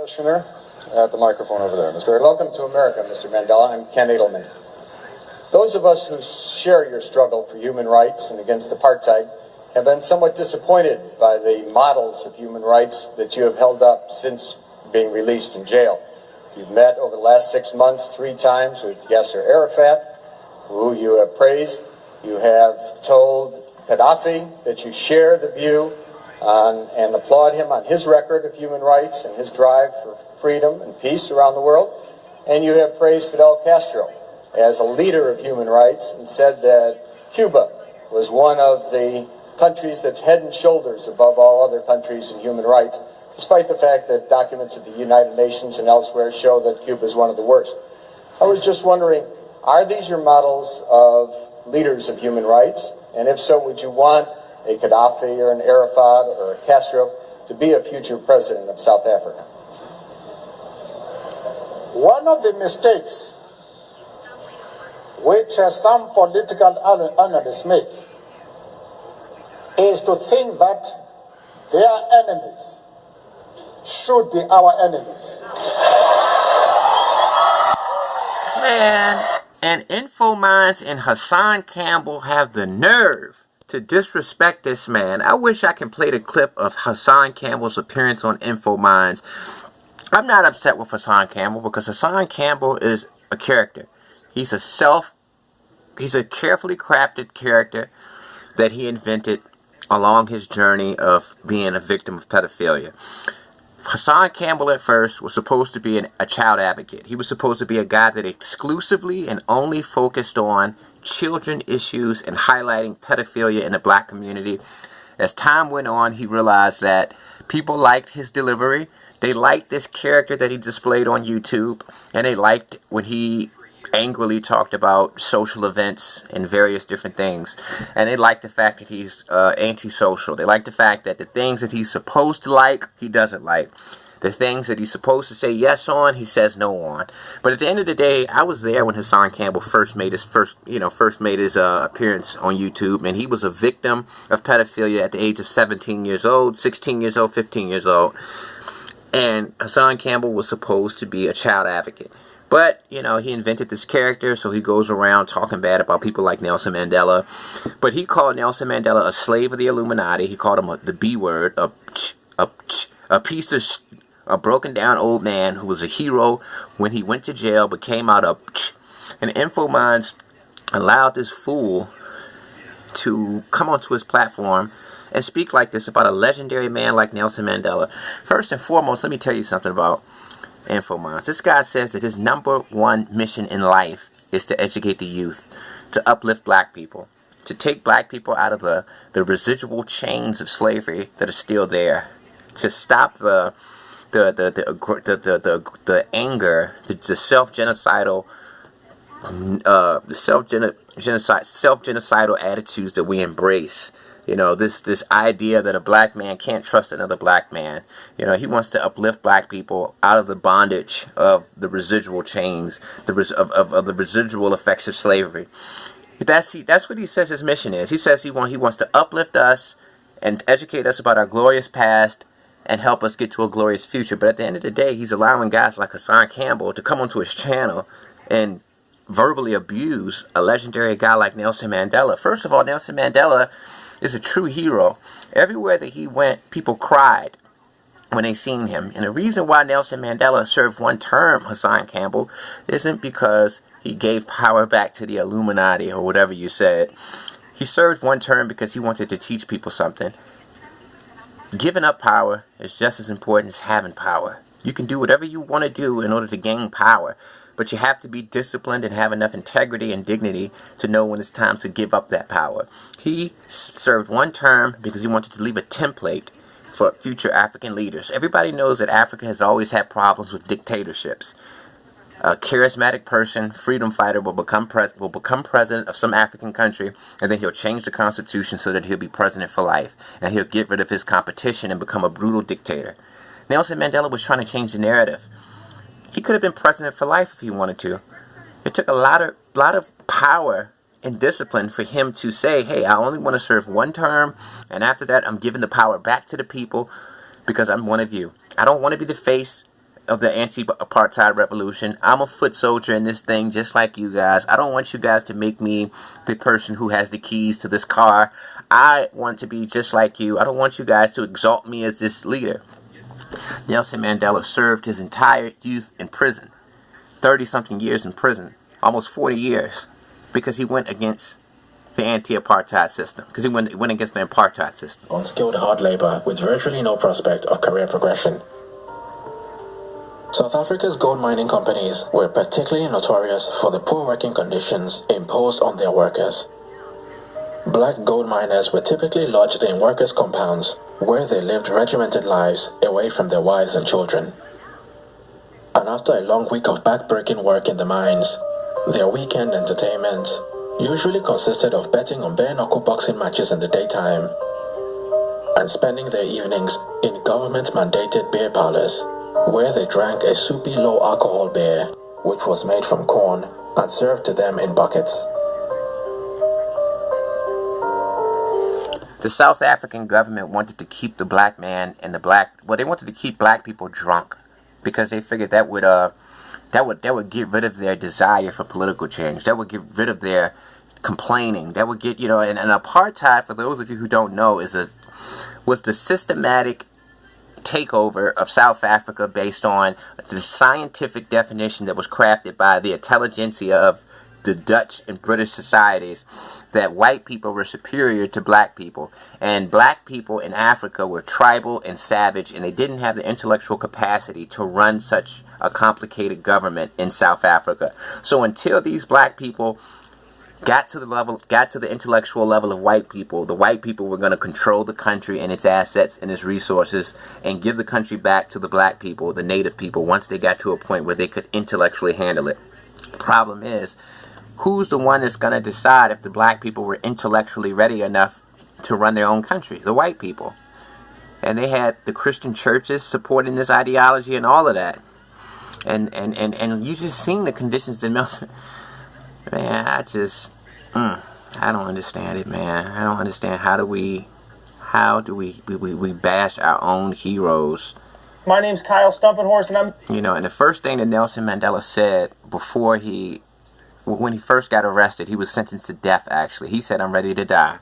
Questioner at the microphone over there. Welcome to America, Mr. Mandela. I'm Ken Edelman. Those of us who share your struggle for human rights and against apartheid have been somewhat disappointed by the models of human rights that you have held up since being released in jail. You've met over the last 6 months 3 times with Yasser Arafat, who you have praised. You have told Gaddafi that you share the view and applaud him on his record of human rights and his drive for freedom and peace around the world. And you have praised Fidel Castro as a leader of human rights and said that Cuba was one of the countries that's head and shoulders above all other countries in human rights, despite the fact that documents at the United Nations and elsewhere show that Cuba is one of the worst. I was just wondering, are these your models of leaders of human rights? And if so, would you want a Gaddafi or an Arafat or a Castro to be a future president of South Africa? One of the mistakes which some political analysts make is to think that their enemies should be our enemies. Man, and InfoMinds and Hassan Campbell have the nerve to disrespect this man. I wish I could play the clip of Hassan Campbell's appearance on InfoMinds. I'm not upset with Hassan Campbell because Hassan Campbell is a character. He's a carefully crafted character that he invented along his journey of being a victim of pedophilia. Hassan Campbell at first was supposed to be a child advocate. He was supposed to be a guy that exclusively and only focused on children issues and highlighting pedophilia in the black community. As time went on, he realized that people liked his delivery. They liked this character that he displayed on YouTube, and they liked when he angrily talked about social events and various different things. And they like the fact that he's antisocial. They like the fact that the things that he's supposed to like, he doesn't like. The things that he's supposed to say yes on, he says no on. But at the end of the day, I was there when Hassan Campbell first made his appearance on YouTube, and he was a victim of pedophilia at the age of 17 years old, 16 years old, 15 years old. And Hassan Campbell was supposed to be a child advocate. But, he invented this character, so he goes around talking bad about people like Nelson Mandela. But he called Nelson Mandela a slave of the Illuminati. He called him the B word, a piece of a broken down old man who was a hero when he went to jail but came out of and InfoMinds allowed this fool to come onto his platform and speak like this about a legendary man like Nelson Mandela. First and foremost, let me tell you something about InfoMinds. This guy says that his #1 mission in life is to educate the youth, to uplift black people, to take black people out of the residual chains of slavery that are still there, to stop the anger, the self-genocidal attitudes that we embrace. This idea that a black man can't trust another black man. He wants to uplift black people out of the bondage of the residual chains, of the residual effects of slavery. That's what he says his mission is. He says he wants to uplift us and educate us about our glorious past and help us get to a glorious future. But at the end of the day, he's allowing guys like Hassan Campbell to come onto his channel and verbally abuse a legendary guy like Nelson Mandela. First of all, Nelson Mandela is a true hero. Everywhere that he went, people cried when they seen him. And the reason why Nelson Mandela served 1 term, Hassan Campbell, isn't because he gave power back to the Illuminati or whatever you said. He served 1 term because he wanted to teach people something. Giving up power is just as important as having power. You can do whatever you want to do in order to gain power, but you have to be disciplined and have enough integrity and dignity to know when it's time to give up that power. He served 1 term because he wanted to leave a template for future African leaders. Everybody knows that Africa has always had problems with dictatorships. A charismatic person, freedom fighter, will become president of some African country, and then he'll change the constitution so that he'll be president for life, and he'll get rid of his competition and become a brutal dictator. Nelson Mandela was trying to change the narrative. He could have been president for life if he wanted to. It took a lot of power and discipline for him to say, hey, I only want to serve 1 term, and after that I'm giving the power back to the people because I'm one of you. I don't want to be the face of the anti-apartheid revolution. I'm a foot soldier in this thing just like you guys. I don't want you guys to make me the person who has the keys to this car. I want to be just like you. I don't want you guys to exalt me as this leader. Nelson Mandela served his entire youth in prison. 30-something years in prison. Almost 40 years. Because he went against the anti-apartheid system. Because he went against the apartheid system. Unskilled hard labor with virtually no prospect of career progression. South Africa's gold mining companies were particularly notorious for the poor working conditions imposed on their workers. Black gold miners were typically lodged in workers' compounds where they lived regimented lives away from their wives and children. And after a long week of back-breaking work in the mines, their weekend entertainment usually consisted of betting on bare-knuckle boxing matches in the daytime and spending their evenings in government-mandated beer parlors where they drank a soupy low-alcohol beer which was made from corn and served to them in buckets. The South African government wanted to keep the black man and they wanted to keep black people drunk because they figured that would get rid of their desire for political change. That would get rid of their complaining. That would get, and apartheid, for those of you who don't know, was the systematic takeover of South Africa based on the scientific definition that was crafted by the intelligentsia of the Dutch and British societies, that white people were superior to black people, and black people in Africa were tribal and savage, and they didn't have the intellectual capacity to run such a complicated government in South Africa. So until these black people got to the intellectual level of white people, the white people were going to control the country and its assets and its resources and give the country back to the black people, the native people, once they got to a point where they could intellectually handle it. The problem is, who's the one that's going to decide if the black people were intellectually ready enough to run their own country? The white people. And they had the Christian churches supporting this ideology and all of that. And you just seen the conditions in Melbourne. Man, I don't understand it, man. I don't understand how do we bash our own heroes. My name's Kyle Stumpenhorse, and I'm... And the first thing that Nelson Mandela said when he first got arrested, he was sentenced to death, actually. He said, "I'm ready to die."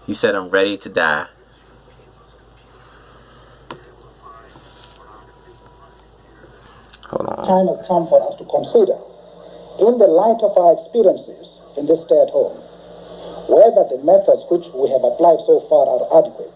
He said, "I'm ready to die." Hold on. Time has come for us to consider, in the light of our experiences in this stay at home, whether the methods which we have applied so far are adequate.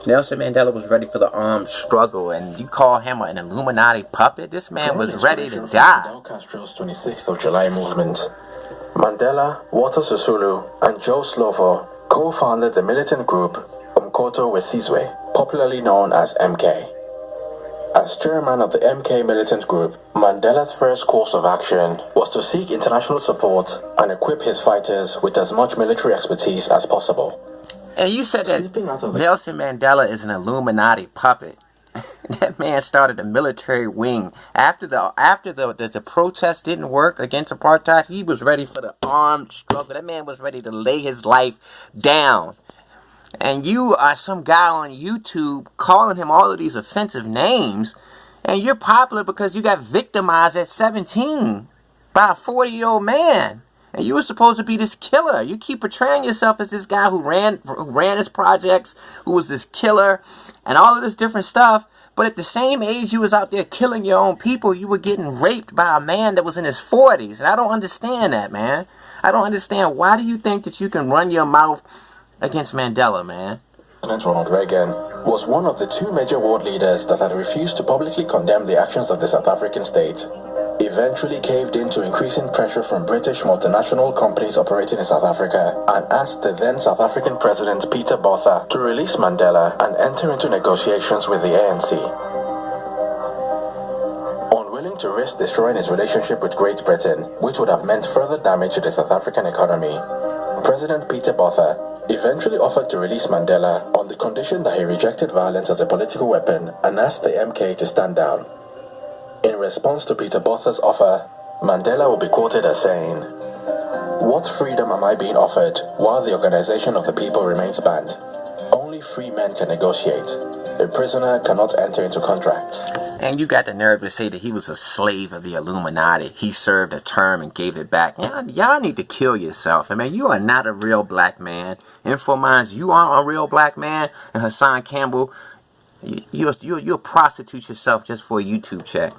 Nelson Mandela was ready for the armed struggle, and you call him an Illuminati puppet? This man was ready to die. Fidel Castro's 26th of July movement. Mandela, Walter Sisulu, and Joe Slovo co-founded the militant group Umkhonto weSizwe, popularly known as MK. As chairman of the MK militant group, Mandela's first course of action was to seek international support and equip his fighters with as much military expertise as possible. And you said that Nelson Mandela is an Illuminati puppet. That man started a military wing. After the protest didn't work against apartheid, he was ready for the armed struggle. That man was ready to lay his life down. And you are some guy on YouTube calling him all of these offensive names, and you're popular because you got victimized at 17 by a 40-year-old man. And you were supposed to be this killer. You keep portraying yourself as this guy who ran his projects, who was this killer, and all of this different stuff. But at the same age you was out there killing your own people, you were getting raped by a man that was in his 40s. And I don't understand that, man. I don't understand. Why do you think that you can run your mouth against Mandela, man? President Ronald Reagan was one of the two major world leaders that had refused to publicly condemn the actions of the South African state. Eventually caved in to increasing pressure from British multinational companies operating in South Africa and asked the then South African President Peter Botha to release Mandela and enter into negotiations with the ANC. Unwilling to risk destroying his relationship with Great Britain, which would have meant further damage to the South African economy, President Peter Botha eventually offered to release Mandela on the condition that he rejected violence as a political weapon and asked the MK to stand down. In response to Peter Botha's offer, Mandela will be quoted as saying, "What freedom am I being offered while the organization of the people remains banned? Only free men can negotiate. A prisoner cannot enter into contracts. And you got the nerve to say that he was a slave of the Illuminati. He served a term and gave it back. Y'all need to kill yourself. I mean, you are not a real black man. InfoMinds, you are a real black man. And Hassan Campbell, you'll prostitute yourself just for a YouTube check.